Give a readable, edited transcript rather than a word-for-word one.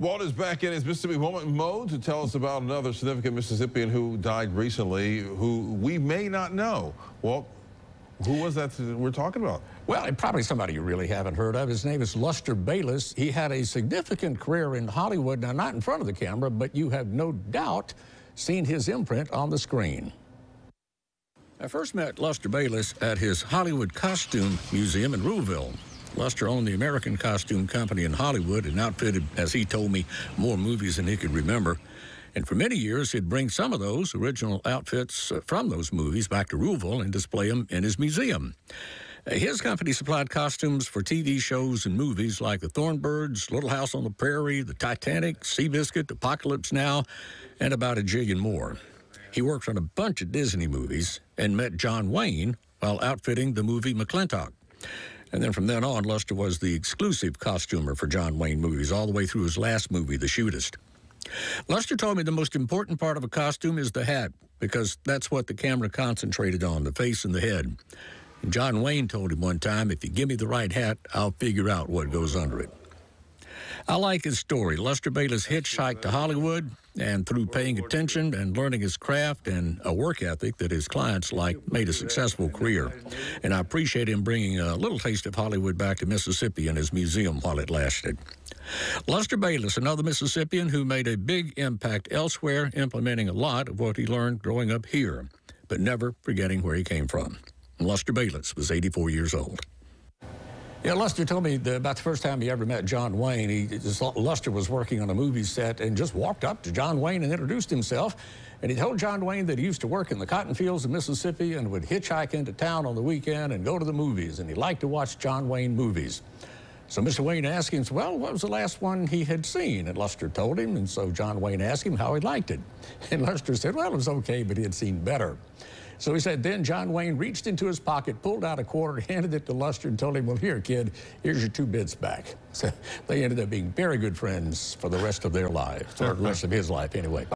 Walt is back in his Mississippi Moment mode to tell us about another significant Mississippian who died recently, who we may not know. Walt, who was that we're talking about? Well, probably somebody you really haven't heard of. His name is Bayless. He had a significant career in Hollywood, now not in front of the camera, but you have no doubt seen his imprint on the screen. I first met Bayless at his Hollywood Costume Museum in Rouville. Luster owned the American Costume Company in Hollywood and outfitted, as he told me, more movies than he could remember. And for many years, he'd bring some of those original outfits from those movies back to Rouville and display them in his museum. His company supplied costumes for TV shows and movies like The Thornbirds, Little House on the Prairie, The Titanic, Seabiscuit, Apocalypse Now, and about a jillion more. He worked on a bunch of Disney movies and met John Wayne while outfitting the movie McClintock. And then from then on, Luster was the exclusive costumer for John Wayne movies all the way through his last movie, The Shootist. Luster told me the most important part of a costume is the hat, because that's what the camera concentrated on, the face and the head. And John Wayne told him one time, if you give me the right hat, I'll figure out what goes under it. I like his story. Bayless hitchhiked to Hollywood, and through paying attention and learning his craft and a work ethic that his clients liked, made a successful career. And I appreciate him bringing a little taste of Hollywood back to Mississippi in his museum while it lasted. Bayless, another Mississippian who made a big impact elsewhere, implementing a lot of what he learned growing up here, but never forgetting where he came from. Bayless was 84 years old. Yeah, Luster told me about the first time he ever met John Wayne. Luster was working on a movie set and just walked up to John Wayne and introduced himself. And he told John Wayne that he used to work in the cotton fields of Mississippi and would hitchhike into town on the weekend and go to the movies. And he liked to watch John Wayne movies. So Mr. Wayne asked him, well, what was the last one he had seen? And Luster told him, and so John Wayne asked him how he liked it. And Luster said, well, it was okay, but he had seen better. So he said, then John Wayne reached into his pocket, pulled out a quarter, handed it to Luster, and told him, well, here, kid, here's your 2 bits back. So they ended up being very good friends for the rest of their lives, or the rest of his life anyway.